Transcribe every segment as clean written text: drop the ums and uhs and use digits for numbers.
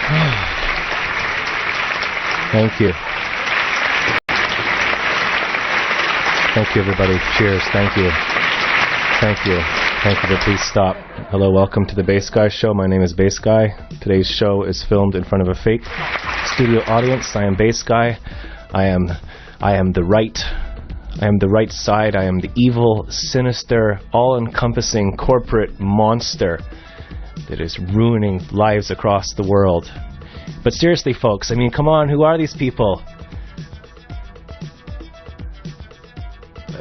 Thank you. Thank you, everybody. Cheers. Thank you. Thank you. Thank you, but please stop. Hello, welcome to the Bass Guy Show. My name is Bass Guy. Today's show is filmed in front of a fake studio audience. I am Bass Guy. I am the right side. I am the evil, sinister, all-encompassing corporate monster that is ruining lives across the world. But seriously, folks, I mean, come on, who are these people?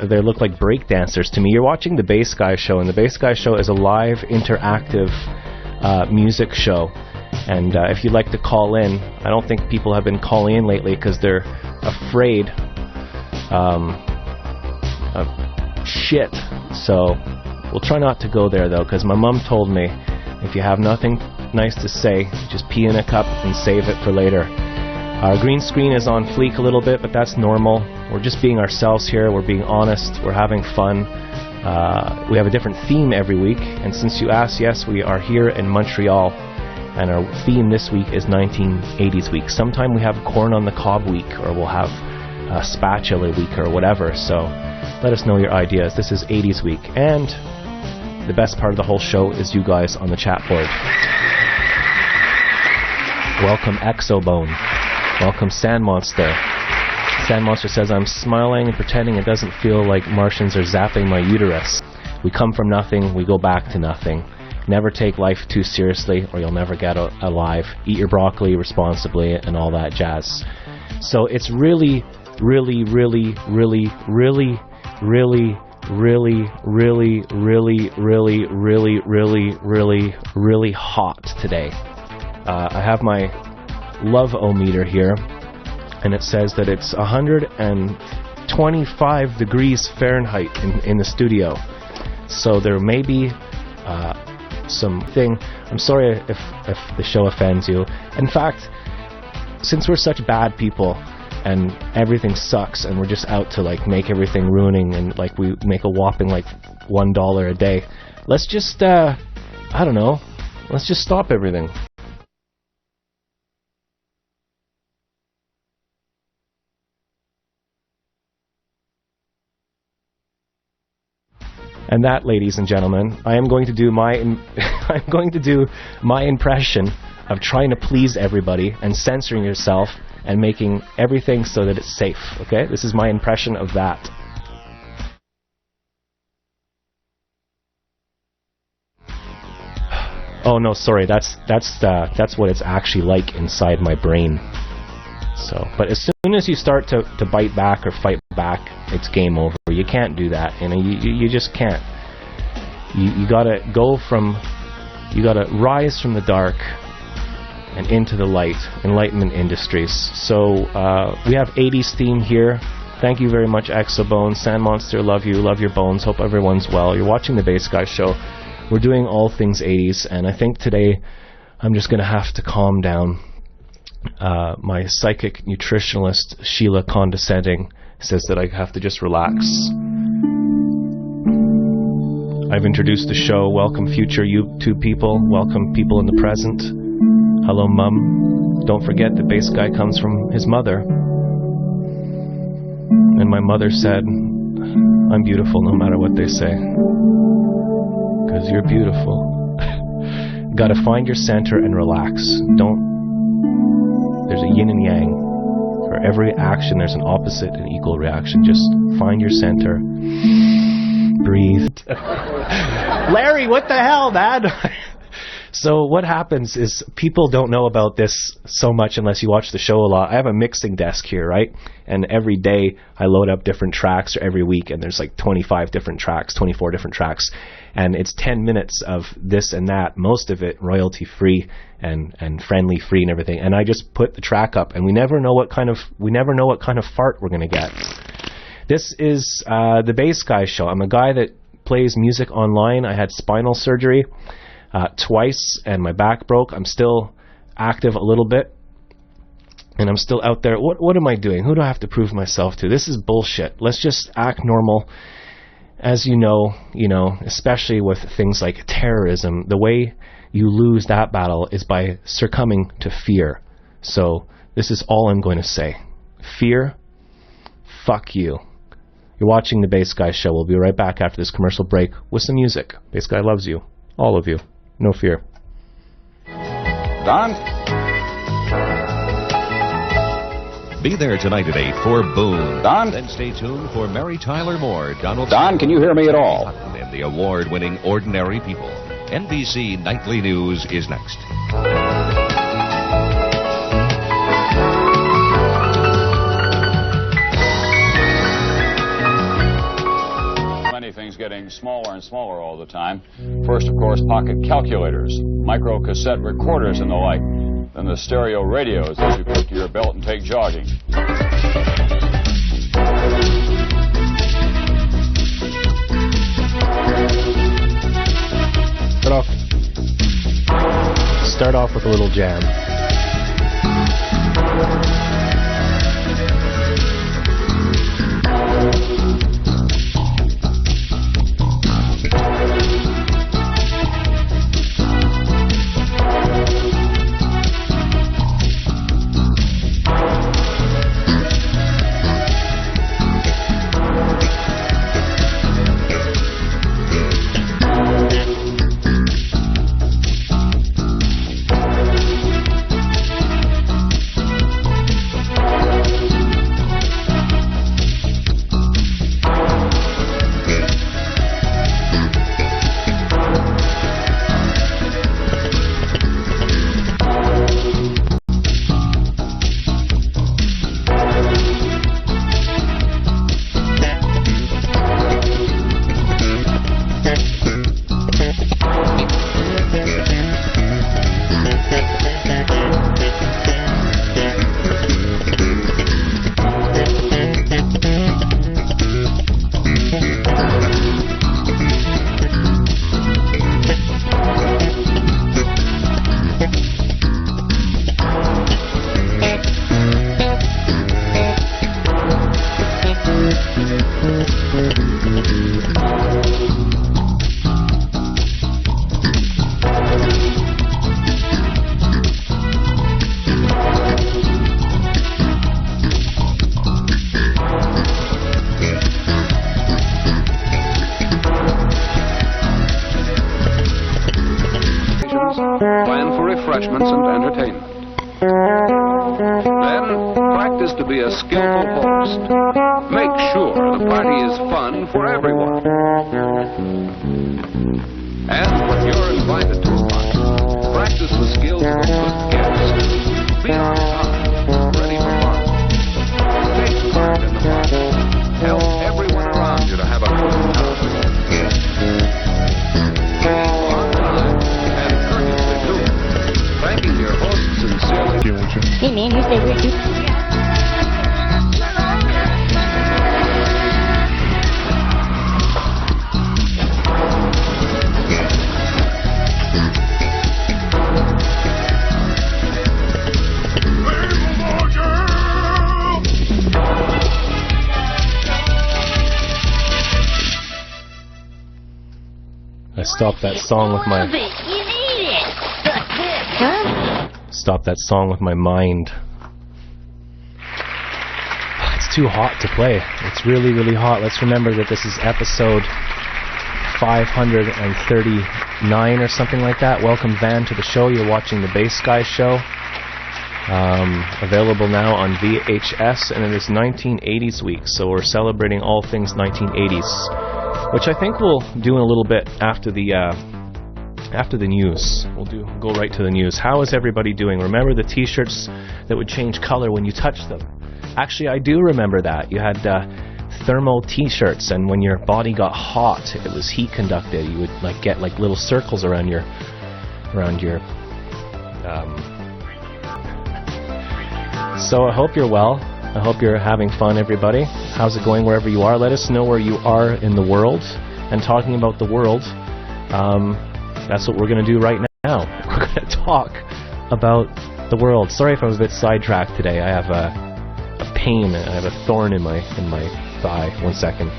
They look like break dancers to me. You're watching the Bass Guy Show, and the Bass Guy Show is a live, interactive music show. And if you'd like to call in, I don't think people have been calling in lately because they're afraid of shit. So we'll try not to go there, though, because my mom told me if you have nothing nice to say, just pee in a cup and save it for later. Our green screen is on fleek a little bit, but that's normal. We're just being ourselves here. We're being honest. We're having fun. We have a different theme every week, and since you asked, yes, we are here in Montreal, and our theme this week is 1980s week. Sometime we have Corn on the Cob week, or we'll have Spatula week, or whatever. So let us know your ideas. This is 80s week, and the best part of the whole show is you guys on the chat board. Welcome Exobone. Welcome Sand Monster. Sand Monster says, I'm smiling and pretending it doesn't feel like Martians are zapping my uterus. We come from nothing, we go back to nothing. Never take life too seriously or you'll never get alive. Eat your broccoli responsibly and all that jazz. So it's really, really, really, really, really, really, really, really, really, really, really, really, really, really hot today. I have my love-o-meter here, and it says that it's 125 degrees Fahrenheit in the studio. So there may be something. I'm sorry if the show offends you. In fact, since we're such bad people and everything sucks and we're just out to like make everything ruining and like we make a whopping like $1 a day, let's just I don't know, let's just stop everything. And that, ladies and gentlemen, I am going to do my impression of trying to please everybody and censoring yourself and making everything so that it's safe. Okay, this is my impression of that. Oh no, sorry. That's what it's actually like inside my brain. So, but as soon as you start to bite back or fight back, it's game over. You can't do that. You know, you just can't. You gotta rise from the dark and into the light. Enlightenment Industries. So we have 80s theme here. Thank you very much, Exobone. Sand Monster, love you, love your bones. Hope everyone's well. You're watching the Bass Guy Show. We're doing all things 80s, and I think today I'm just gonna have to calm down. My psychic nutritionalist Sheila Condescending says that I have to just relax. I've introduced the show. Welcome future YouTube people. Welcome people in the present. Hello, Mum. Don't forget the Bass Guy comes from his mother. And my mother said, I'm beautiful no matter what they say. Because you're beautiful. Gotta find your center and relax. There's a yin and yang. For every action, there's an opposite and equal reaction. Just find your center. Breathe. Larry, what the hell, Dad? So what happens is people don't know about this so much unless you watch the show a lot. I have a mixing desk here, right? And every day I load up different tracks, or every week, and there's like 25 different tracks, 24 different tracks. And it's 10 minutes of this and that, most of it royalty free and friendly free and everything. And I just put the track up, and we never know what kind of fart we're gonna get. This is the Bass Guy Show. I'm a guy that plays music online. I had spinal surgery twice, and my back broke. I'm still active a little bit, and I'm still out there. What am I doing? Who do I have to prove myself to? This is bullshit. Let's just act normal. As you know, especially with things like terrorism, the way you lose that battle is by succumbing to fear. So this is all I'm going to say. Fear, fuck you. You're watching the Bass Guy Show. We'll be right back after this commercial break with some music. Bass Guy loves you. All of you. No fear. Don? Be there tonight at 8 for Boone. Don? Then stay tuned for Mary Tyler Moore, Donald Don, can you hear me at all? and the award-winning Ordinary People. NBC Nightly News is next. Many things getting smaller and smaller all the time. First, of course, pocket calculators, micro cassette recorders and the like. Then the stereo radios that you put to your belt and take jogging. Start off with a little jam. Plan for refreshments and entertainment. Then, practice to be a skillful host. Make sure the party is fun for everyone. And when you're invited to a party, practice the skills of a good guest. Be on time, ready for fun. Take part in the party. Help everyone around you to have a good time. Thanking your host sincerely. Hey man, here's that weird dude. I stopped that song with my... Stop that song with my mind. It's too hot to play. It's really, really hot. Let's remember that this is episode 539 or something like that. Welcome, Van, to the show. You're watching the Bass Guy Show. Available now on VHS, and it is 1980s week, so we're celebrating all things 1980s, which I think we'll do in a little bit after the news. We'll go right to the news. How is everybody doing? Remember the t-shirts that would change color when you touched them? Actually, I do remember that. You had thermal t-shirts, and when your body got hot, it was heat conducted. You would get little circles around your So I hope you're well. I hope you're having fun, everybody. How's it going wherever you are? Let us know where you are in the world. And talking about the world, that's what we're going to do right now. We're going to talk about the world. Sorry if I was a bit sidetracked today. I have a pain. I have a thorn in my thigh. 1 second.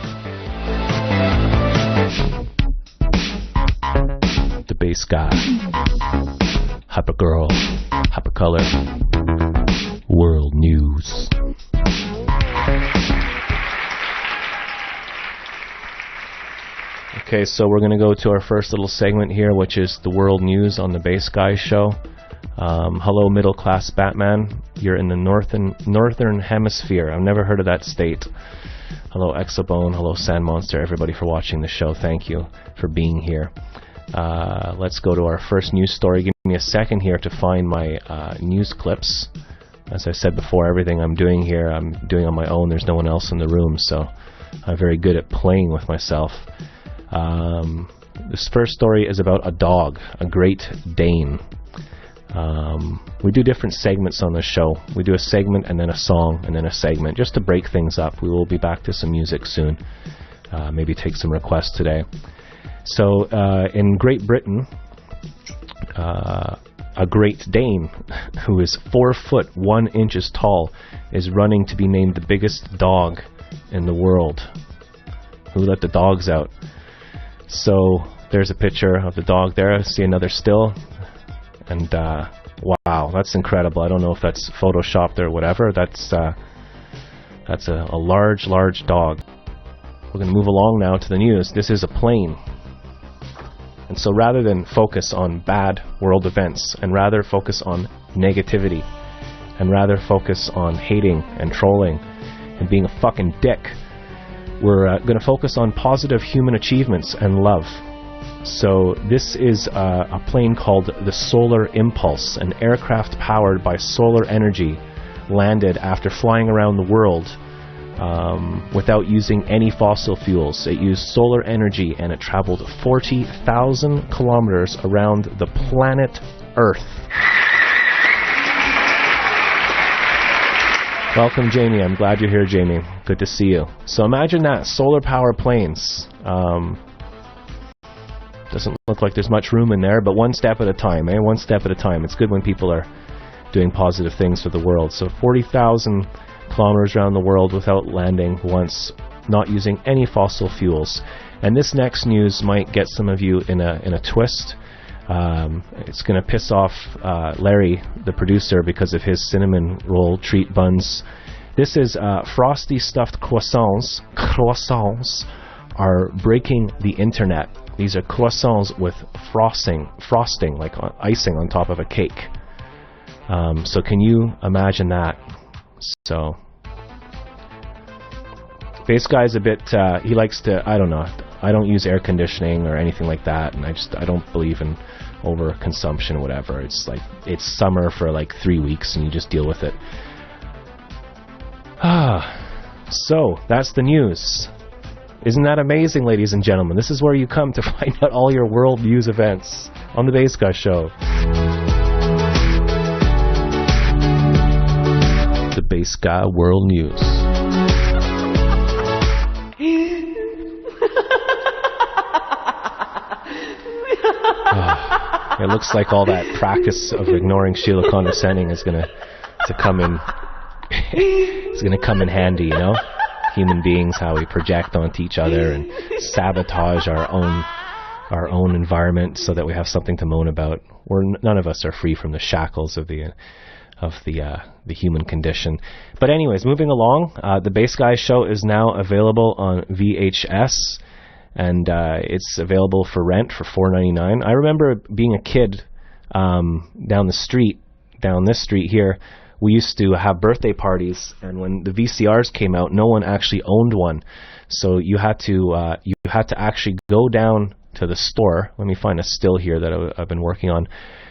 The Bass Guy. hyper girl, hyper color, world news. Okay, so we're going to go to our first little segment here, which is the world news on the Bass Guys show. Hello, middle class Batman. You're in the northern hemisphere. I've never heard of that state. Hello, Exobone. Hello, Sand Monster. Everybody for watching the show. Thank you for being here. Let's go to our first news story. Give me a second here to find my news clips. As I said before, everything I'm doing here, I'm doing on my own. There's no one else in the room, so I'm very good at playing with myself. This first story is about a dog, a Great Dane. We do different segments on the show. We do a segment and then a song and then a segment just to break things up. We will be back to some music soon. Maybe take some requests today. So in Great Britain, a Great Dane who is 4 foot 1 inches tall is running to be named the biggest dog in the world. Who let the dogs out? So there's a picture of the dog there. I see another still. And wow, that's incredible. I don't know if that's photoshopped or whatever. That's a large dog. We're going to move along now to the news. This is a plane. And so rather than focus on bad world events, and rather focus on negativity, and rather focus on hating and trolling and being a fucking dick, we're going to focus on positive human achievements and love. So this is a plane called the Solar Impulse, an aircraft powered by solar energy, landed after flying around the world without using any fossil fuels. It used solar energy and it traveled 40,000 kilometers around the planet Earth. Welcome, Jamie. I'm glad you're here, Jamie. Good to see you. So imagine that, solar power planes. Doesn't look like there's much room in there, but one step at a time, eh? One step at a time. It's good when people are doing positive things for the world. So 40,000 kilometers around the world without landing once, not using any fossil fuels. And this next news might get some of you in a twist. It's going to piss off Larry, the producer, because of his cinnamon roll treat buns. This is frosty stuffed croissants. Croissants are breaking the internet. These are croissants with frosting, like icing on top of a cake. So can you imagine that? So, Bass Guy's a bit, he likes to, I don't know, I don't use air conditioning or anything like that, and I don't believe in overconsumption or whatever. It's like, it's summer for like 3 weeks and you just deal with it. So, that's the news. Isn't that amazing, ladies and gentlemen? This is where you come to find out all your world news events on the Bass Guy Show. The Bass Guy World News. It looks like all that practice of ignoring Sheila condescending is going to come in. It's going to come in handy, you know. Human beings, how we project onto each other and sabotage our own environment so that we have something to moan about. None of us are free from the shackles of the human condition. But anyways, moving along, the Bass Guy Show is now available on VHS, and it's available for rent for $4.99. I remember being a kid down this street here. We used to have birthday parties, and when the VCRs came out, no one actually owned one. So you had to actually go down to the store. Let me find a still here that I've been working on.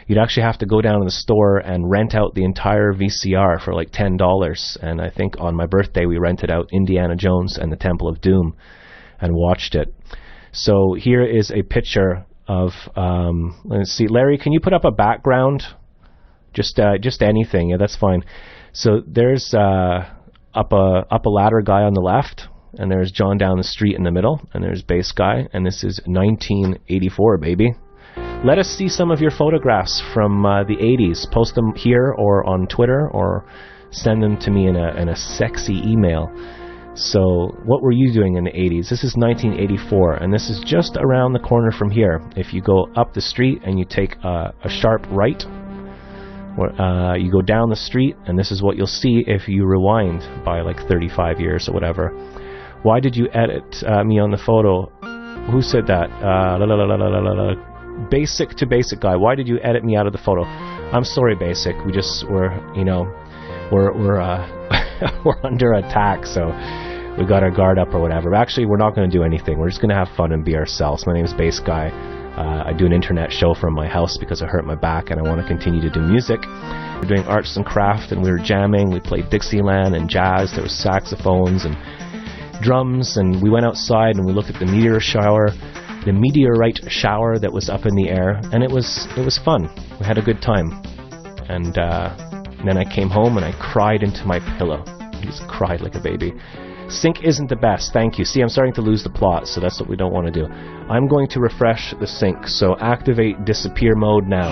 You'd actually have to go down to the store and rent out the entire VCR for like $10. And I think on my birthday we rented out Indiana Jones and the Temple of Doom and watched it. So here is a picture of, let's see, Larry, can you put up a background? Just anything, yeah, that's fine. So there's up a ladder guy on the left, and there's John down the street in the middle, and there's Bass Guy, and this is 1984, baby. Let us see some of your photographs from the 80s. Post them here or on Twitter, or send them to me in a sexy email. So what were you doing in the 80s? This is 1984, and this is just around the corner from here. If you go up the street and you take a sharp right, You go down the street, and this is what you'll see if you rewind by like 35 years or whatever. Why did you edit me on the photo? Who said that? Basic to Basic guy. Why did you edit me out of the photo? I'm sorry, Basic. We just we're we're under attack, so we got our guard up or whatever. But actually, we're not going to do anything. We're just going to have fun and be ourselves. My name is Bass Guy. I do an internet show from my house because I hurt my back and I want to continue to do music. We're doing arts and craft, and we were jamming. We played Dixieland and jazz. There was saxophones and drums, and we went outside and we looked at the meteorite shower that was up in the air, and it was fun. We had a good time. And then I came home and I cried into my pillow. I just cried like a baby. Sync isn't the best, thank you. See, I'm starting to lose the plot, so that's what we don't want to do. I'm going to refresh the sync, so activate disappear mode now.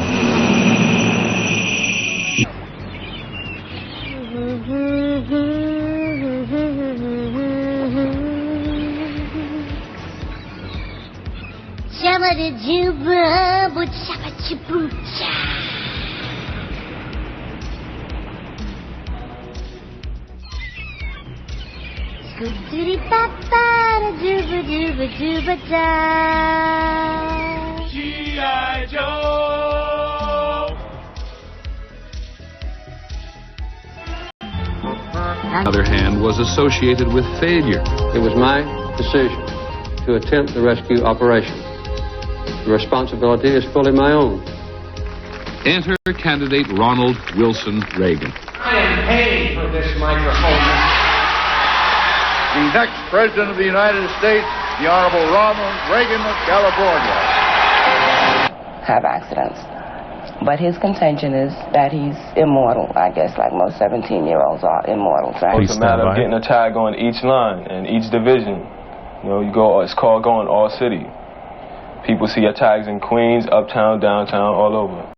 G.I. Joe. On the other hand, was associated with failure. It was my decision to attempt the rescue operation. The responsibility is fully my own. Enter candidate Ronald Wilson Reagan. I am paying for this microphone. The next President of the United States, the Honorable Ronald Reagan of California. Have accidents. But his contention is that he's immortal, I guess, like most 17-year-olds are immortal. Right? It's a matter of getting a tag on each line and each division. You know, you go. It's called going all city. People see your tags in Queens, uptown, downtown, all over.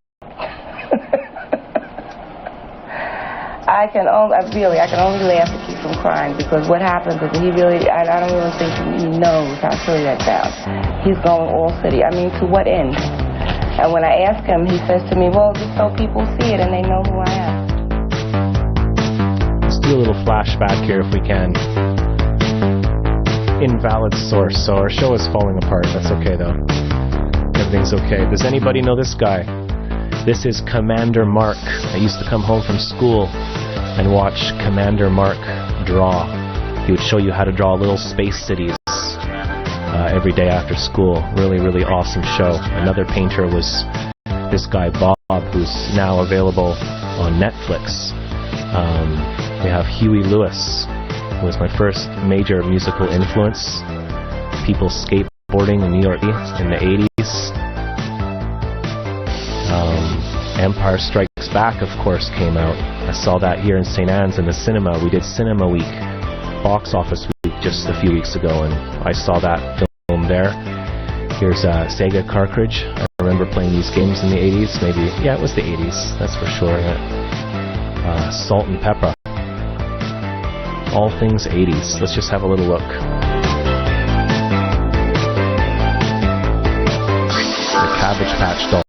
I can only laugh to keep from crying, because what happens is I don't even think he knows how silly that sounds. He's going all city. I mean, to what end? And when I ask him, he says to me, well, just so people see it and they know who I am. Let's do a little flashback here if we can. Invalid source, so our show is falling apart. That's okay, though. Everything's okay. Does anybody know this guy? This is Commander Mark. I used to come home from school and watch Commander Mark draw. He would show you how to draw little space cities every day after school. Really, really awesome show. Another painter was this guy Bob, who's now available on Netflix. We have Huey Lewis, who was my first major musical influence. People skateboarding in New York in the 80s. Empire Strikes Back, of course, came out. I saw that here in St. Anne's in the cinema. We did Cinema Week, Box Office Week, just a few weeks ago, and I saw that film there. Here's a Sega cartridge. I remember playing these games in the 80s, maybe. Yeah, it was the 80s, that's for sure. Salt and Pepper. All things 80s. Let's just have a little look. The Cabbage Patch Dolls.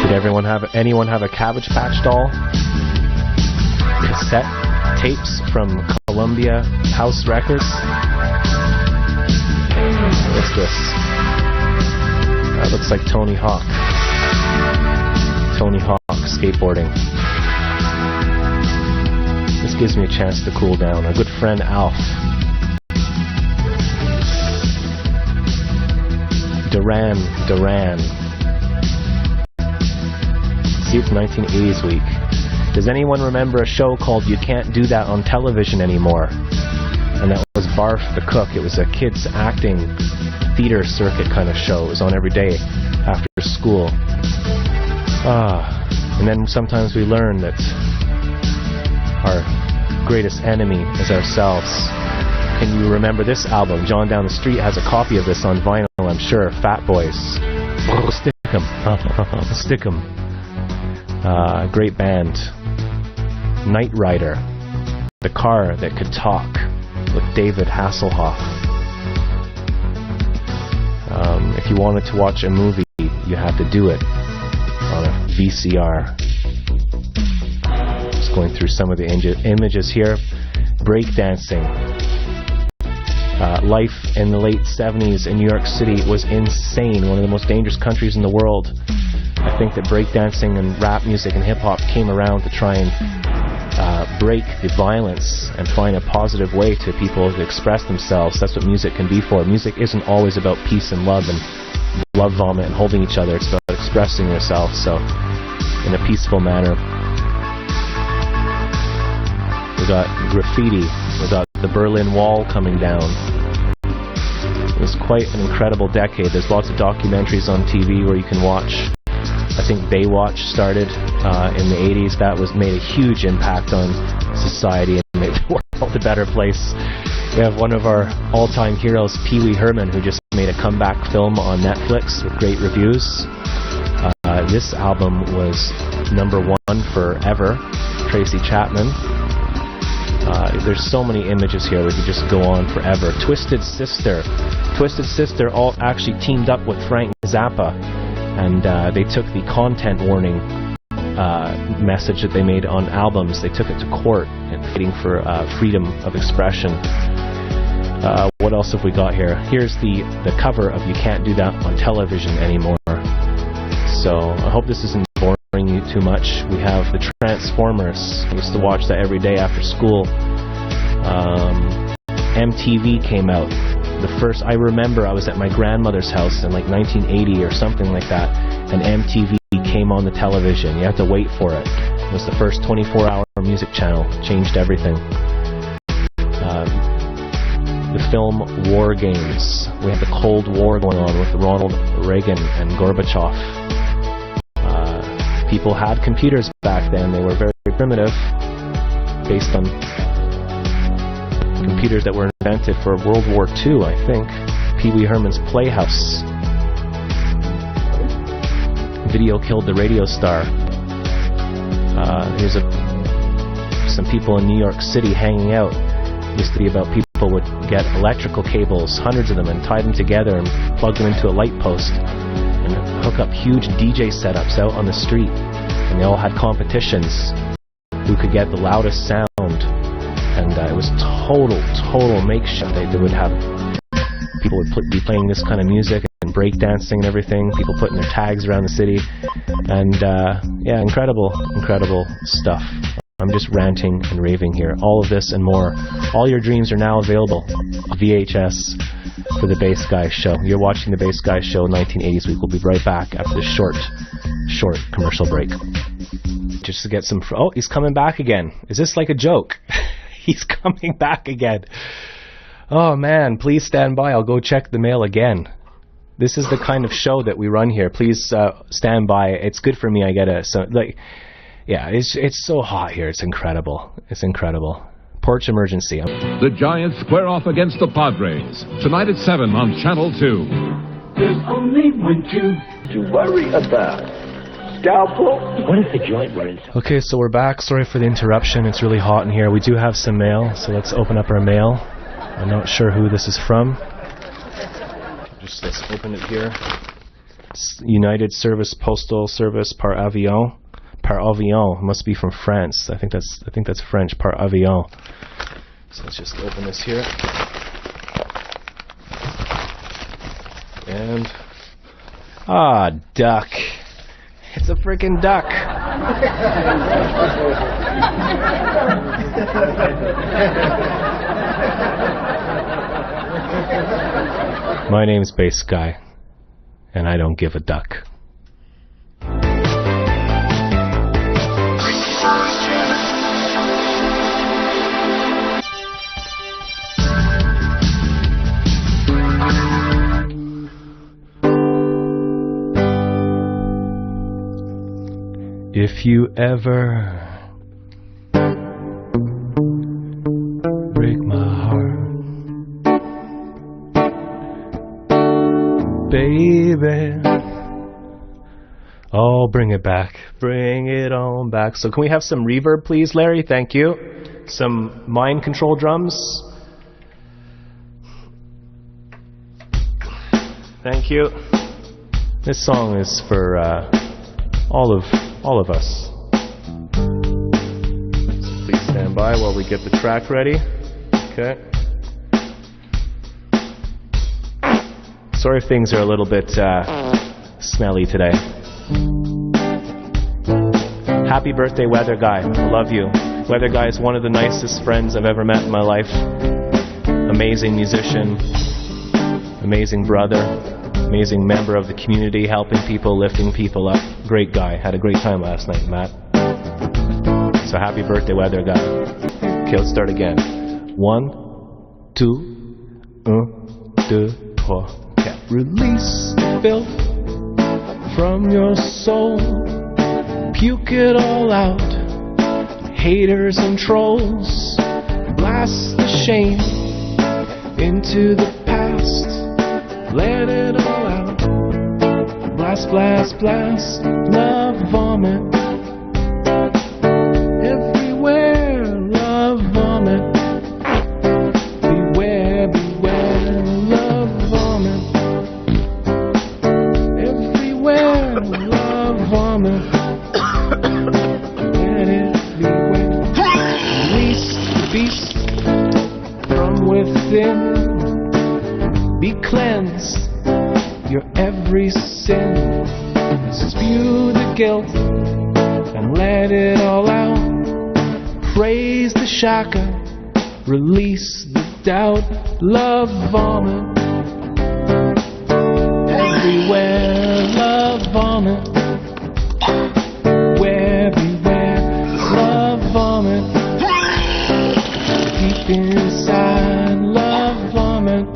Did anyone have a Cabbage Patch doll? Cassette tapes from Columbia House Records? What's this? That looks like Tony Hawk. Tony Hawk skateboarding. This gives me a chance to cool down. A good friend, Alf. Duran. See, it's 1980s week. Does anyone remember a show called You Can't Do That on Television Anymore? And that was Barf the Cook. It was a kids acting theater circuit kind of show. It was on every day after school. And then sometimes we learn that our greatest enemy is ourselves. Can you remember this album? John Down the Street has a copy of this on vinyl, I'm sure. Fat Boys. Stick 'em. Stick 'em. Great band. Knight Rider. The Car That Could Talk with David Hasselhoff. If you wanted to watch a movie, you had to do it on a VCR. Just going through some of the images here. Breakdancing. Life in the late 70s in New York City was insane. One of the most dangerous countries in the world. I think that breakdancing and rap music and hip-hop came around to try and break the violence and find a positive way to people to express themselves. That's what music can be for. Music isn't always about peace and love and love vomit and holding each other. It's about expressing yourself, so in a peaceful manner. We got graffiti. We got the Berlin Wall coming down. It was quite an incredible decade. There's lots of documentaries on TV where you can watch. I think Baywatch started in the 80s. That made a huge impact on society and made the world a better place. We have one of our all-time heroes, Pee Wee Herman, who just made a comeback film on Netflix with great reviews. This album was #1 forever. Tracy Chapman. There's so many images here. We could just go on forever. Twisted Sister. Twisted Sister all actually teamed up with Frank Zappa, and they took the content warning message that they made on albums. They took it to court and fighting for freedom of expression. What else have we got here? Here's the cover of You Can't Do That on Television Anymore. So I hope this isn't boring you too much. We have the Transformers. I used to watch that every day after school. MTV came out. I remember I was at my grandmother's house in like 1980 or something like that, and MTV came on the television. You have to wait for it. It was the first 24-hour music channel. Changed everything. The film War Games. We had the Cold War going on with Ronald Reagan and Gorbachev. People had computers back then. They were very primitive, based on computers that were invented for World War II, I think. Pee Wee Herman's Playhouse. Video killed the radio star. Here's some people in New York City hanging out. It used to be about people would get electrical cables, hundreds of them, and tie them together and plug them into a light post and hook up huge DJ setups out on the street. And they all had competitions who could get the loudest sound. And it was total makeshift. They would have people would be playing this kind of music and breakdancing and everything. People putting their tags around the city, and yeah, incredible stuff. I'm just ranting and raving here. All of this and more. All your dreams are now available. VHS for the Bass Guys Show. You're watching the Bass Guys Show 1980s week. We'll be right back after this short commercial break. Just to get some. Oh, he's coming back again. Is this like a joke? He's coming back again. Oh man, please stand by. I'll go check the mail again. This is the kind of show that we run here. Please stand by. It's good for me. I get it. So like, yeah, it's so hot here. It's incredible. It's incredible. Porch emergency. The Giants square off against the Padres tonight at 7 on Channel 2. There's only one to worry about. Scalpel. What if the joint were in? Okay, so we're back. Sorry for the interruption. It's really hot in here. We do have some mail, so let's open up our mail. I'm not sure who this is from. Just let's open it here. It's United Service Postal Service par avion. Par avion must be from France. I think that's French. Par avion. So let's just open this here. And duck. It's a freaking duck. My name's Bass Guy, and I don't give a duck. If you ever break my heart, baby, oh, bring it back. Bring it on back. So can we have some reverb, please, Larry? Thank you. Some mind control drums. Thank you. This song is for all of all of us. So please stand by while we get the track ready. Okay. Sorry if things are a little bit smelly today. Happy birthday, Weather Guy. I love you. Weather Guy is one of the nicest friends I've ever met in my life. Amazing musician, amazing brother, amazing member of the community, helping people, lifting people up. Great guy. Had a great time last night, Matt. So happy birthday, Weather Guy. Okay, let's start again. 1, 2, 1, 2, 3. Okay. Release the filth from your soul. Puke it all out. Haters and trolls. Blast the shame into the past. Let it all out. Blast, blast, blast. Love vomit. Everywhere, love vomit. Beware, beware, love vomit. Everywhere, love vomit. Let it beware. Release the beast from within. Be cleansed, your every sin. Spew the guilt and let it all out. Praise the Shaka, release the doubt. Love vomit. Everywhere, love vomit. Beware, beware, love vomit. Deep inside, love vomit.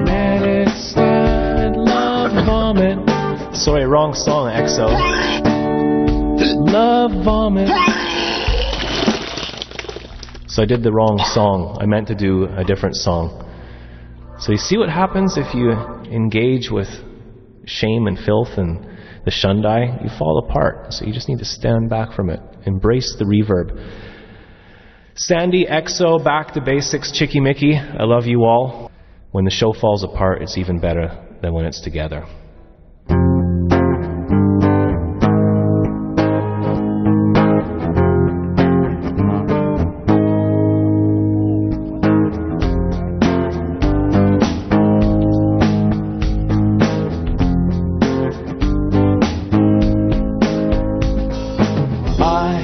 Let it slide, love vomit. Sorry, wrong song, EXO. Love vomit. So I did the wrong song. I meant to do a different song. So you see what happens if you engage with shame and filth and the shundai? You fall apart. So you just need to stand back from it. Embrace the reverb. Sandy, EXO, Back to Basics, Chicky Mickey. I love you all. When the show falls apart, it's even better than when it's together. I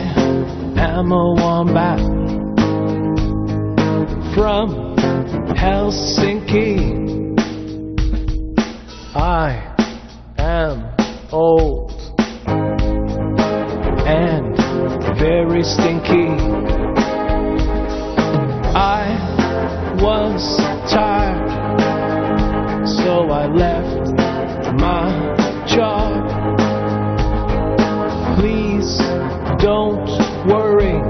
am a wombat from Helsinki. I am old and very stinky. I was tired, so I left my job. Please don't worry.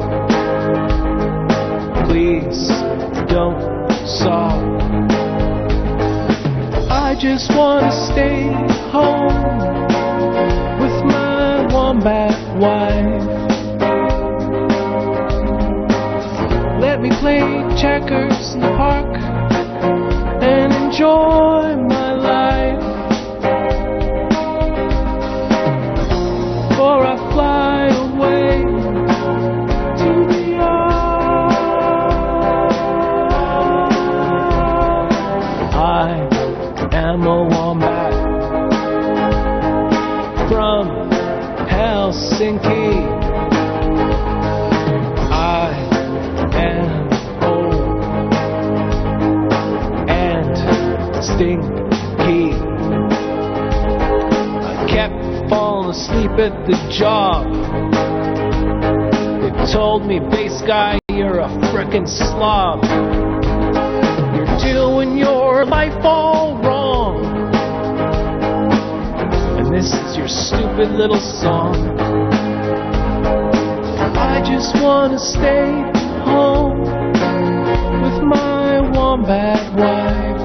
Please don't sob. I just want to stay home with my wombat wife. Let me play checkers in the park and enjoy my life. Before I fly away to the I am a wombat from Helsinki. I am old and stinky. I kept falling asleep at the job. They told me, bass guy, you're a frickin' slob. You're doing your life all wrong, and this is your stupid little song. I just want to stay home with my wombat wife.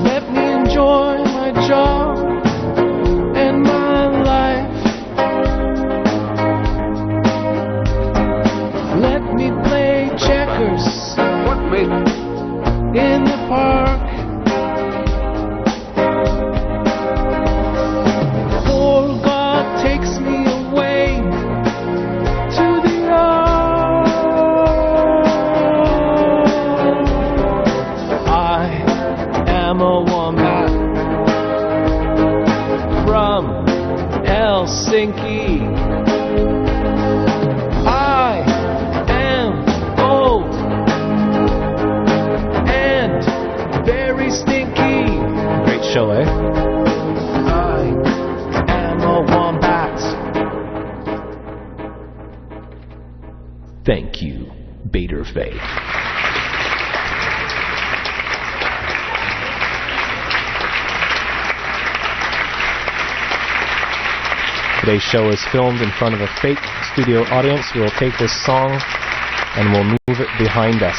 Let me enjoy my job and my life. Let me play checkers in the park. Helsinki. I am old and very stinky. Great show, eh? I am a wombat. Thank you, Bader Faye. Today's show is filmed in front of a fake studio audience. We will take this song and we'll move it behind us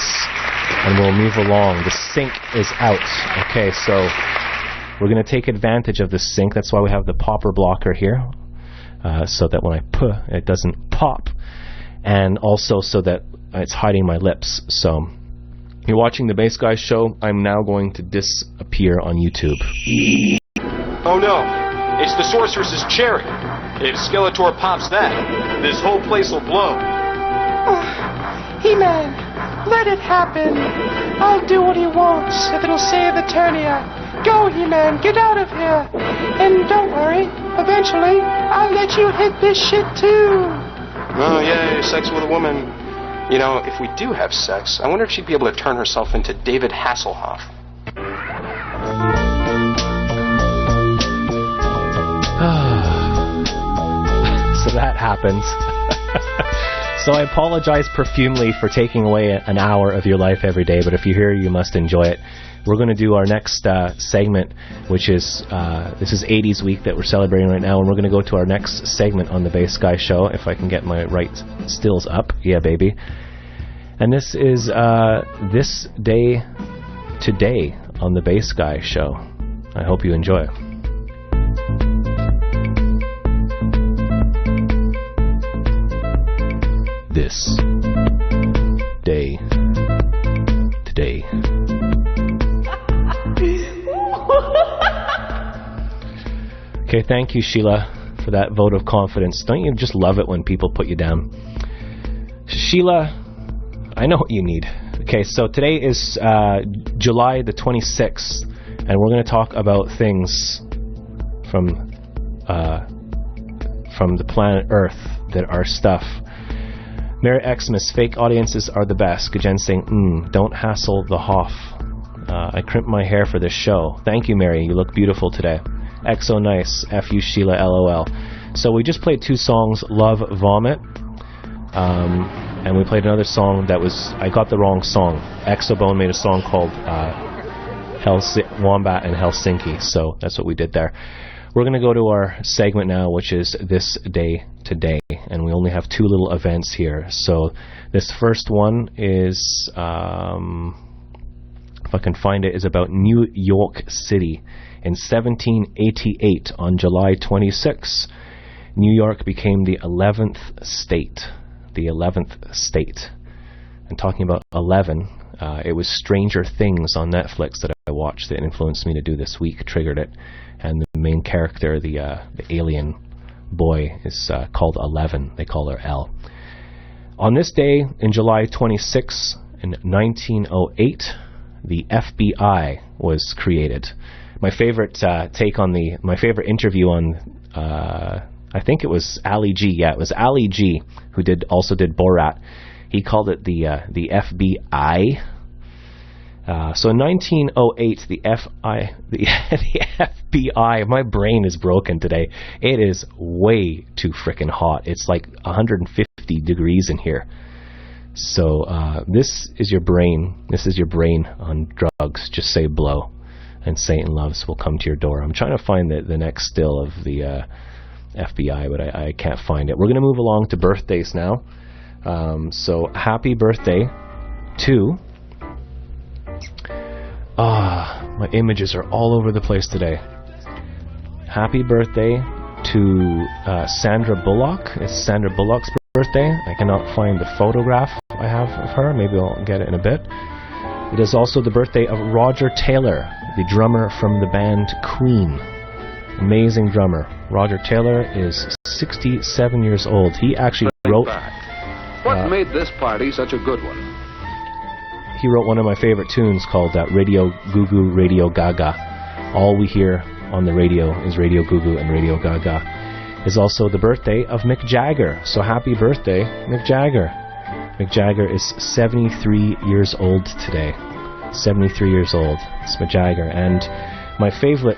and we'll move along. The sync is out. Okay, so we're going to take advantage of the sync. That's why we have the popper blocker here, so that when I puh, it doesn't pop, and also so that it's hiding my lips. So you're watching the Bass Guy Show. I'm now going to disappear on YouTube. Oh no, it's the Sorceress's cherry. If Skeletor pops that, this whole place will blow. Oh, He-Man, let it happen. I'll do what he wants if it'll save Eternia. Go, He-Man, get out of here. And don't worry, eventually I'll let you hit this shit too. Oh yeah, sex with a woman. You know, if we do have sex, I wonder if she'd be able to turn herself into David Hasselhoff. So that happens. So I apologize profusely for taking away an hour of your life every day, but if you're here, you must enjoy it. We're going to do our next segment, which is, this is 80s week that we're celebrating right now, and we're going to go to our next segment on the Bass Guy Show, if I can get my right stills up. Yeah, baby. And this is This Day Today on the Bass Guy Show. I hope you enjoy it. This day today. Okay, thank you, Sheila, for that vote of confidence. Don't you just love it when people put you down? Sheila, I know what you need. Okay, so today is July the 26th, and we're going to talk about things from the planet Earth that are stuff. Merry Xmas, fake audiences are the best. Gajen saying, don't hassle the Hoff. I crimped my hair for this show. Thank you, Mary. You look beautiful today. Exo nice. F you, Sheila, LOL. So we just played two songs, Love, Vomit. And we played another song that was, I got the wrong song. Exobone made a song called Wombat and Helsinki. So that's what we did there. We're going to go to our segment now, which is This Day Today, and we only have two little events here. So this first one is, if I can find it, is about New York City. In 1788, on July 26, New York became the 11th state. The 11th state. And talking about 11, it was Stranger Things on Netflix that I watched that influenced me to do this week, triggered it. And the main character, the alien boy, is called 11. They call her L. On this day, in July 26, in 1908, the FBI was created. My favorite take on my favorite interview on, I think it was Ali G. Yeah, it was Ali G. who also did Borat. He called it the FBI. So in 1908, the FBI, my brain is broken today. It is way too frickin' hot. It's like 150 degrees in here. So this is your brain. This is your brain on drugs. Just say blow, and Satan loves will come to your door. I'm trying to find the next still of the FBI, but I can't find it. We're going to move along to birthdays now. So happy birthday to... my images are all over the place today. Happy birthday to Sandra Bullock. It's Sandra Bullock's birthday. I cannot find the photograph I have of her. Maybe I'll get it in a bit. It is also the birthday of Roger Taylor, the drummer from the band Queen. Amazing drummer. Roger Taylor is 67 years old. He actually wrote... What made this party such a good one? He wrote one of my favorite tunes called Radio Goo Goo, Radio Gaga. All we hear on the radio is Radio Goo Goo and Radio Gaga. is also the birthday of Mick Jagger. So happy birthday, Mick Jagger. Mick Jagger is 73 years old today. 73 years old. It's Mick Jagger. And my favorite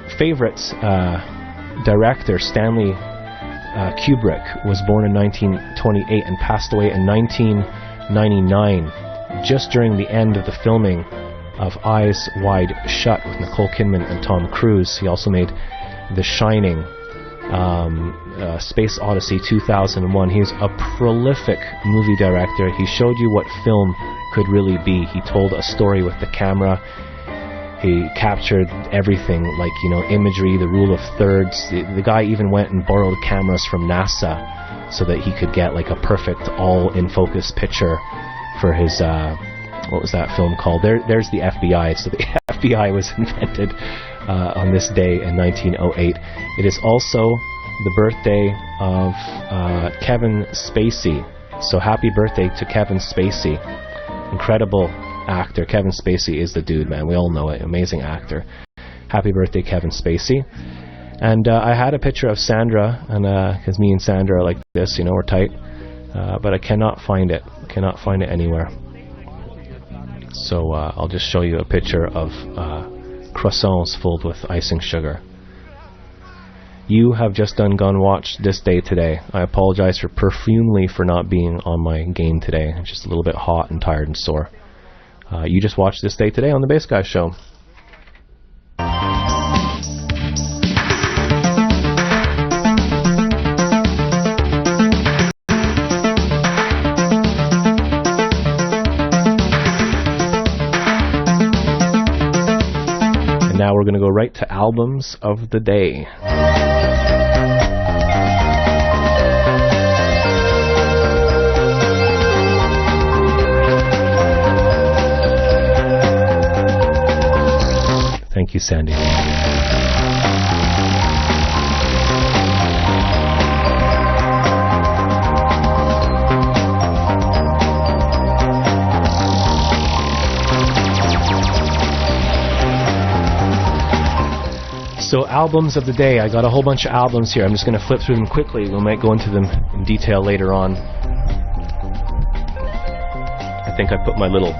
director, Stanley Kubrick, was born in 1928 and passed away in 1999, just during the end of the filming of Eyes Wide Shut with Nicole Kidman and Tom Cruise. He also made The Shining, Space Odyssey 2001. He's a prolific movie director. He showed you what film could really be. He told a story with the camera. He captured everything, like, you know, imagery, the rule of thirds. The guy even went and borrowed cameras from NASA so that he could get like a perfect all-in-focus picture for his, what was that film called? There's the FBI. So the FBI was invented on this day in 1908. It is also the birthday of Kevin Spacey. So happy birthday to Kevin Spacey. Incredible actor. Kevin Spacey is the dude, man. We all know it. Amazing actor. Happy birthday, Kevin Spacey. And I had a picture of Sandra, and because me and Sandra are like this, you know, we're tight. But I cannot find it. Cannot find it anywhere. So I'll just show you a picture of croissants filled with icing sugar. You have just done Gone Watch this day today. I apologize profusely for not being on my game today. I'm just a little bit hot and tired and sore. You just watched This Day Today on the Bass Guy Show. And now we're going to go right to albums of the day. Thank you, Sandy. So albums of the day. I got a whole bunch of albums here. I'm just going to flip through them quickly. We might go into them in detail later on. I think I put my little...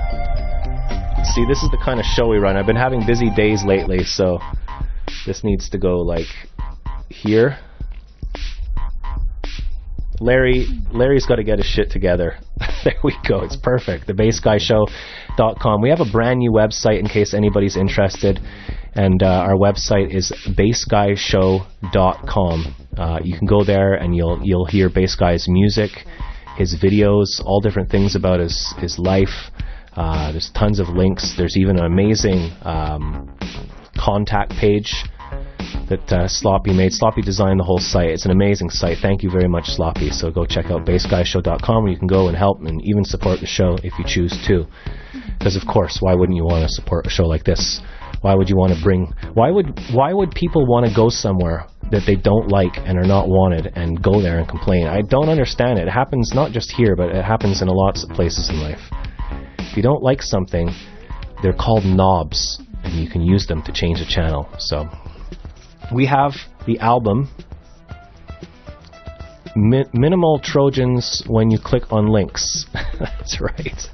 See, this is the kind of show we run. I've been having busy days lately, so this needs to go like here. Larry's got to get his shit together. There we go. It's perfect. TheBassGuyShow.com. We have a brand new website in case anybody's interested, and our website is BassGuyShow.com. You can go there and you'll hear Bass Guy's music, his videos, all different things about his life. There's tons of links. There's even an amazing contact page that Sloppy made. Sloppy designed the whole site. It's an amazing site. Thank you very much, Sloppy. So go check out BassGuyShow.com where you can go and help and even support the show if you choose to. Because of course, why wouldn't you want to support a show like this? Why would you want to bring... Why would people want to go somewhere that they don't like and are not wanted and go there and complain? I don't understand it. It happens not just here, but it happens in lots of places in life. If you don't like something, they're called knobs, and you can use them to change the channel. So we have the album Minimal Trojans When You Click on Links. That's right.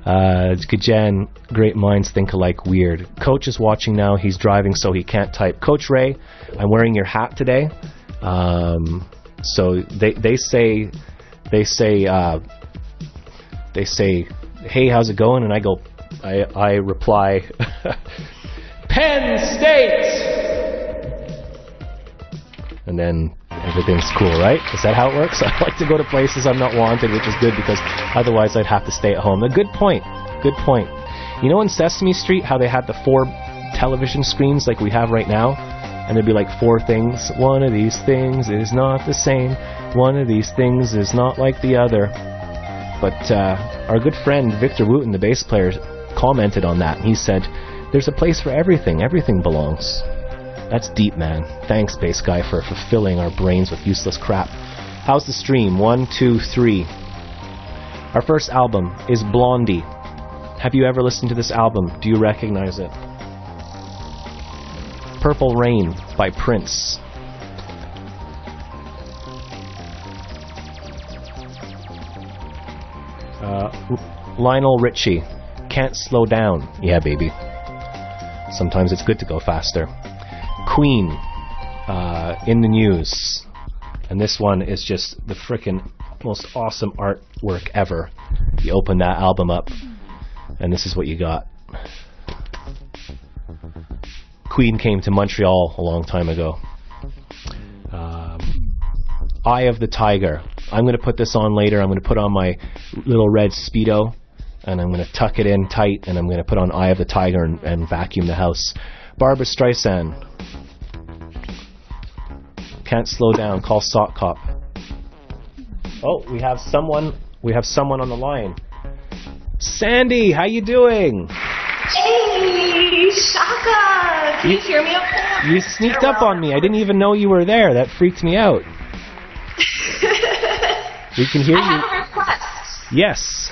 Gajan, great minds think alike, weird. Coach is watching now. He's driving, so he can't type. Coach Ray, I'm wearing your hat today. So they say, hey, how's it going? And I reply, Penn State! And then everything's cool, right? Is that how it works? I like to go to places I'm not wanted, which is good because otherwise I'd have to stay at home. A good point. Good point. You know in Sesame Street how they had the 4 television screens like we have right now? And there'd be like 4 things. One of these things is not the same. One of these things is not like the other. But our good friend Victor Wooten, the bass player, commented on that. And he said, there's a place for everything. Everything belongs. That's deep, man. Thanks, Bass Guy, for fulfilling our brains with useless crap. How's the stream? 1, 2, 3. Our first album is Blondie. Have you ever listened to this album? Do you recognize it? Purple Rain by Prince. Lionel Richie, Can't Slow Down. Yeah, baby. Sometimes it's good to go faster. Queen, In the News. And this one is just the frickin' most awesome artwork ever. You open that album up, and this is what you got. Queen came to Montreal a long time ago. Eye of the Tiger. I'm going to put this on later. I'm going to put on my little red Speedo, and I'm going to tuck it in tight, and I'm going to put on Eye of the Tiger and vacuum the house. Barbara Streisand. Can't Slow Down. Call Sock Cop. Oh, we have someone on the line. Sandy, how you doing? Hey, Shaka! Can you hear me okay? You sneaked up on me. I didn't even know you were there. That freaked me out. We can hear you. I have a request. Yes.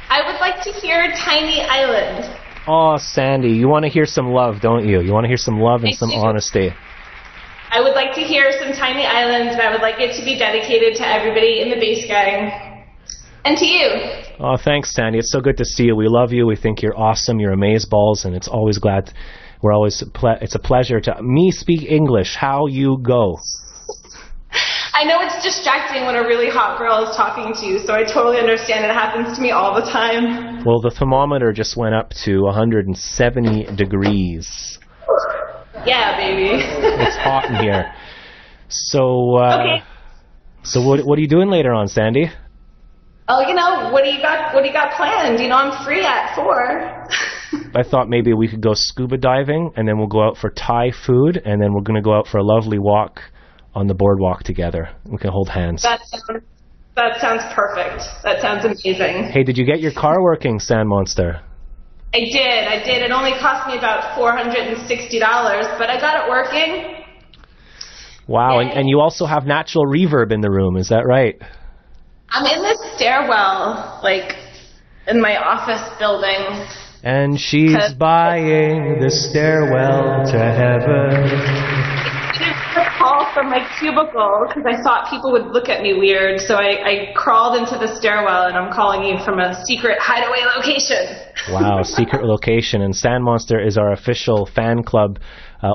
I would like to hear Tiny Island. Oh, Sandy, you want to hear some love, don't you? You want to hear some love and some honesty. I would like to hear some Tiny Island, and I would like it to be dedicated to everybody in the bass gang. And to you. Oh, thanks, Sandy. It's so good to see you. We love you. We think you're awesome. You're amazeballs, and it's always it's a pleasure to me speak English. How you go? I know it's distracting when a really hot girl is talking to you, so I totally understand. It happens to me all the time. Well, the thermometer just went up to 170 degrees. Yeah, baby. It's hot in here. So, okay. So what are you doing later on, Sandy? Oh, what do you got planned? I'm free at 4. I thought maybe we could go scuba diving, and then we'll go out for Thai food, and then we're going to go out for a lovely walk on the boardwalk together. We can hold hands. That sounds perfect. That sounds amazing. Hey, did you get your car working, Sand Monster? I did. It only cost me about $460, but I got it working. Wow, and you also have natural reverb in the room, is that right? I'm in this stairwell, in my office building. And she's buying the stairwell to heaven. I didn't call from my cubicle because I thought people would look at me weird, so I crawled into the stairwell, and I'm calling you from a secret hideaway location. Wow, secret location. And Sand Monster is our official fan club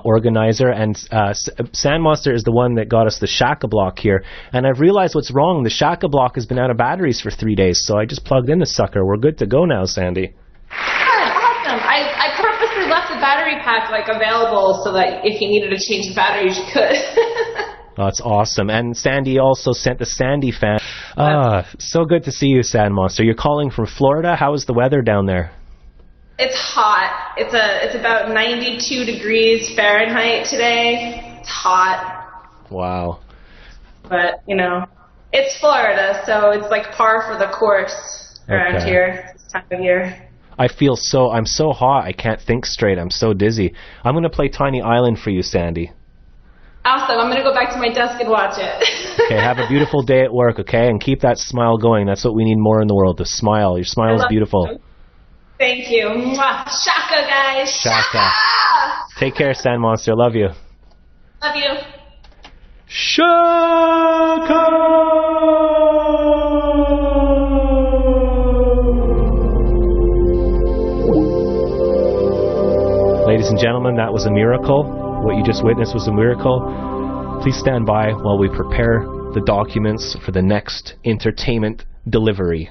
organizer, and Sand Monster is the one that got us the Shaka block here. And I've realized what's wrong. The Shaka block has been out of batteries for 3 days, so I just plugged in the sucker. We're good to go now, Sandy. Awesome. I purposely left the battery pack available so that if you needed to change the batteries, you could. Oh, that's awesome. And Sandy also sent the Sandy fan. So good to see you, Sand Monster. You're calling from Florida. How is the weather down there? It's hot. It's about 92 degrees Fahrenheit today. It's hot. Wow. But, it's Florida, so it's par for the course around here this time of year. I'm so hot, I can't think straight. I'm so dizzy. I'm going to play Tiny Island for you, Sandy. Awesome. I'm going to go back to my desk and watch it. Okay, have a beautiful day at work, okay? And keep that smile going. That's what we need more in the world, the smile. Your smile is beautiful. You. Thank you. Mwah. Shaka, guys. Shaka. Take care, Sand Monster. Love you. Love you. Shaka! Ladies and gentlemen, that was a miracle. What you just witnessed was a miracle. Please stand by while we prepare the documents for the next entertainment delivery.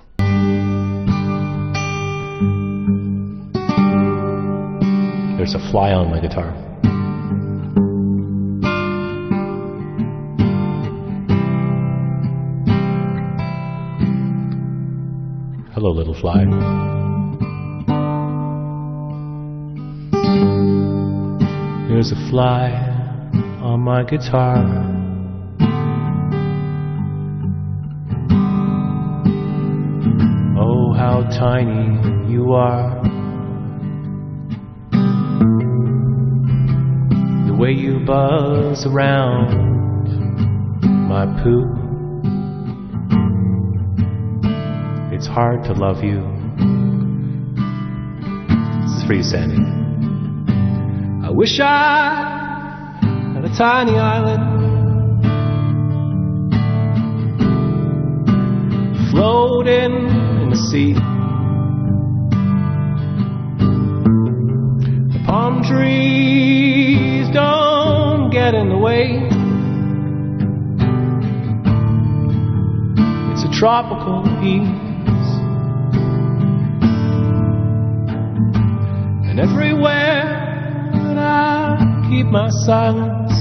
There's a fly on my guitar. Hello, little fly. There's a fly on my guitar. Oh, how tiny you are. The way you buzz around my poop. It's hard to love you. This is for you, Sandy. I wish I had a tiny island floating in the sea. The palm trees don't get in the way. It's a tropical ease, and everywhere that I keep my silence,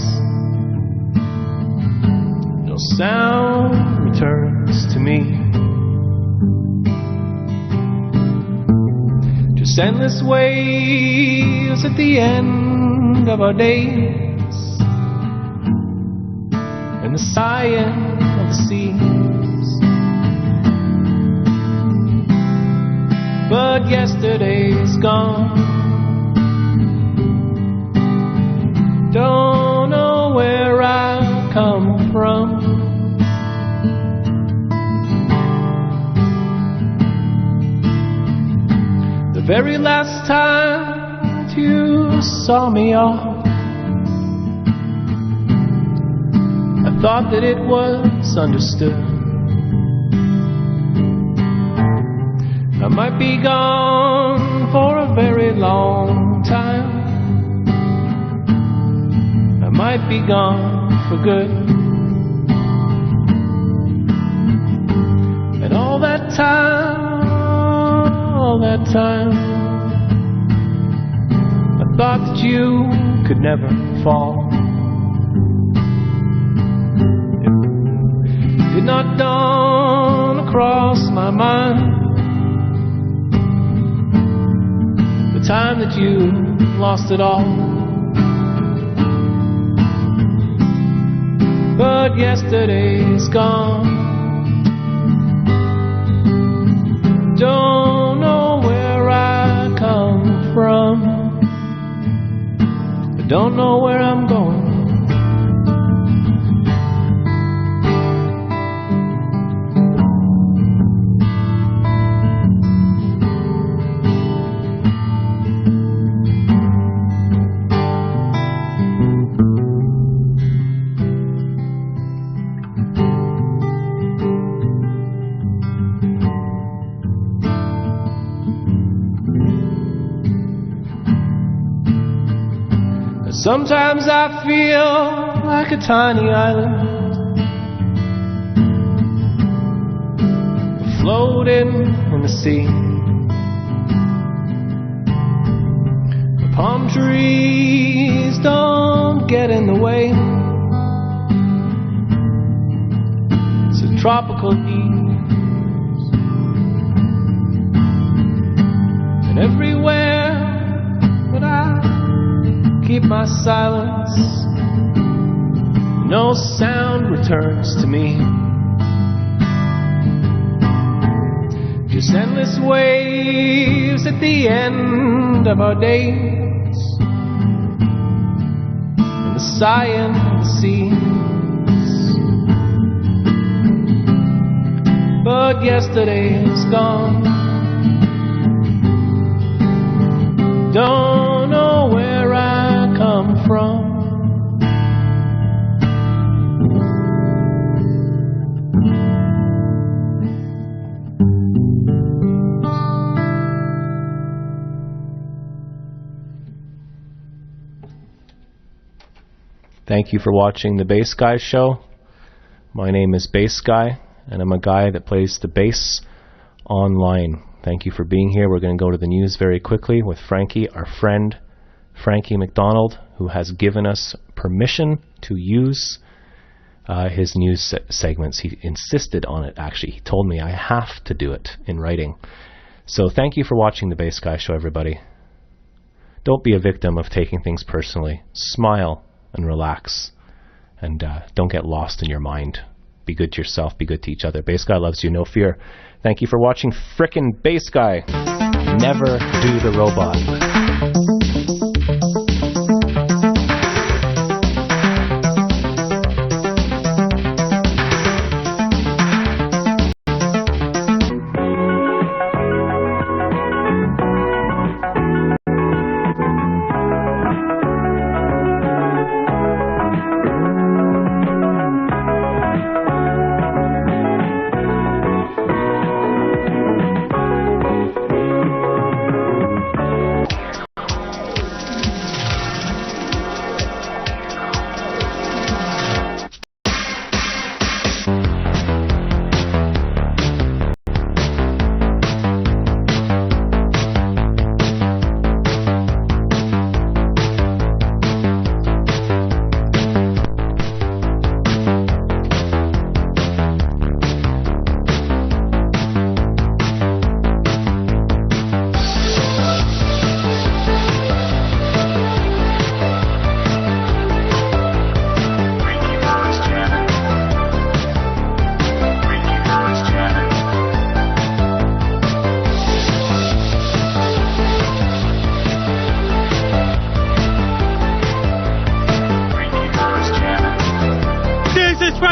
no sound returns to me. Just endless waves at the end of our days, and the sighing of the seas. But yesterday's gone. Don't know where I come from. The very last time that you saw me off, I thought that it was understood. I might be gone for a very long time. I might be gone for good. And all that time, I thought that you could never fall. It did not dawn across my mind the time that you lost it all. But yesterday's gone. Don't know where I come from. I don't know where I'm going. Sometimes I feel like a tiny island floating in the sea. The palm trees don't get in the way. It's a tropical ease, and everywhere that I keep my silence, no sound returns to me. Just endless waves at the end of our days, and the sighing of the seas. But yesterday's gone. Don't know where I come from. Thank you for watching the Bass Guy Show. My name is Bass Guy, and I'm a guy that plays the bass online. Thank you for being here. We're going to go to the news very quickly with Frankie, our friend Frankie McDonald, who has given us permission to use his news segments. He insisted on it, actually. He told me I have to do it in writing. So thank you for watching the Bass Guy Show, everybody. Don't be a victim of taking things personally. Smile and relax, and don't get lost in your mind. Be good to yourself, be good to each other. Bass Guy loves you, no fear. Thank you for watching frickin' Bass Guy. Never do the robot.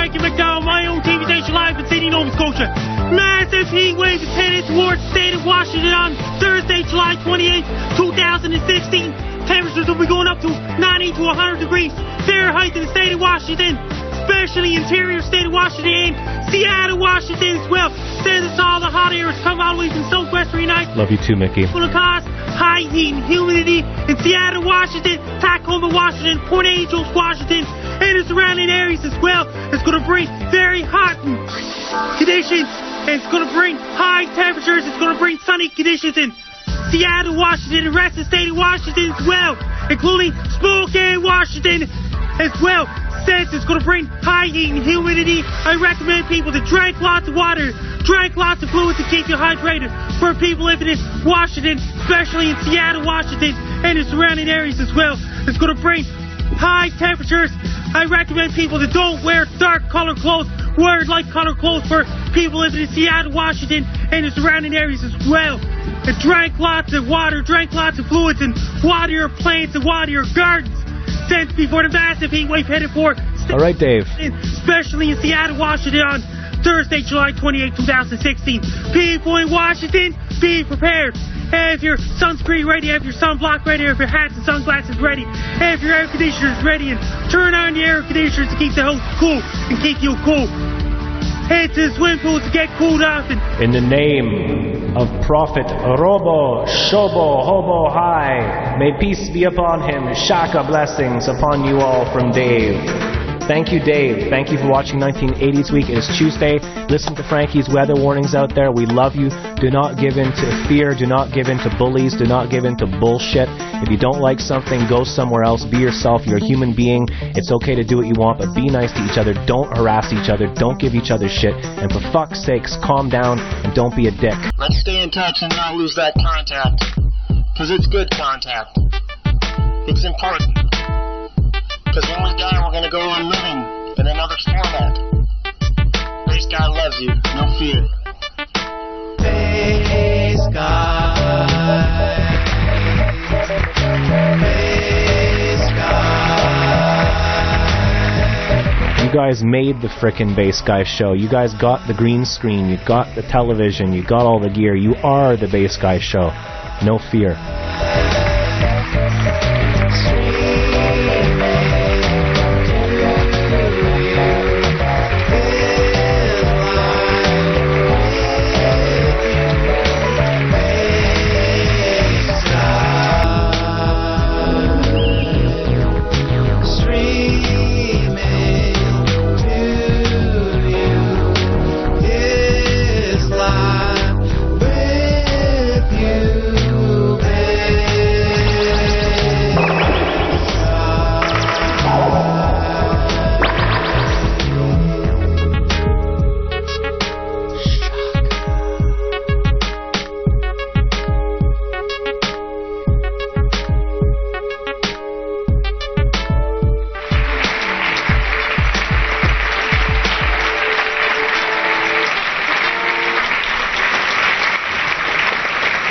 Frankie McDowell, my own TV station live in Sydney, Nova Scotia. Massive heat wave is headed towards the state of Washington on Thursday, July 28, 2016. Temperatures will be going up to 90 to 100 degrees Fahrenheit in the state of Washington, especially interior state of Washington and Seattle, Washington as well. Since it's all the hot air is coming all the way from southwestern United. Love you too, Mickey. It's going to cause high heat and humidity in Seattle, Washington, Tacoma, Washington, Port Angeles, Washington, and the surrounding areas as well. It's going to bring very hot conditions. It's going to bring high temperatures. It's going to bring sunny conditions in Seattle, Washington, and the rest of the state of Washington as well, including Spokane, Washington as well. Since it's going to bring high heat and humidity, I recommend people to drink lots of water, drink lots of fluids to keep you hydrated. For people living in Washington, especially in Seattle, Washington, and the surrounding areas as well, it's going to bring high temperatures. I recommend people that don't wear dark colored clothes, wear light colored clothes for people living in Seattle, Washington, and the surrounding areas as well. And drink lots of water, drink lots of fluids, and water your plants and water your gardens. Since before the massive heat wave headed for, all right, Dave, especially in Seattle, Washington on Thursday, July 28, 2016. People in Washington, be prepared. Have your sunscreen ready, have your sunblock ready, have your hats and sunglasses ready, have your air conditioners ready, and turn on the air conditioners to keep the house cool and keep you cool. Head to the swim pools to get cooled off. And in the name of Prophet Robo Shobo Hobo High, may peace be upon him. Shaka blessings upon you all from Dave. Thank you, Dave. Thank you for watching 1980s Week. It is Tuesday. Listen to Frankie's weather warnings out there. We love you. Do not give in to fear. Do not give in to bullies. Do not give in to bullshit. If you don't like something, go somewhere else. Be yourself. You're a human being. It's okay to do what you want, but be nice to each other. Don't harass each other. Don't give each other shit. And for fuck's sakes, calm down and don't be a dick. Let's stay in touch and not lose that contact. Because it's good contact. It's important. Because when we die, we're going to go on living in another format. Base God loves you. No fear. Base God. Base God. You guys made the frickin' Bass Guy show. You guys got the green screen. You got the television. You got all the gear. You are the Bass Guy show. No fear.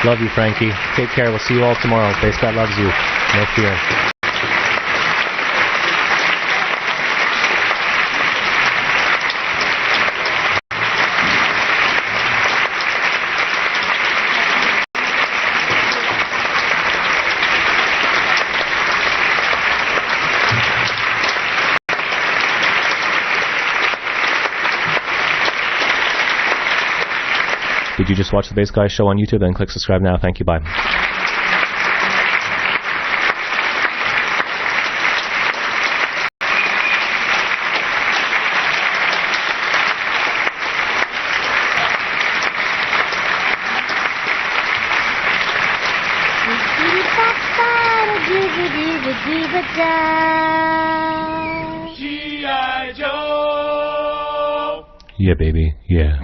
Love you, Frankie. Take care. We'll see you all tomorrow. Bass God loves you. No fear. Did you just watch the Bass Guy show on YouTube? Then click subscribe now. Thank you. Bye. G.I. Joe. Yeah, baby. Yeah.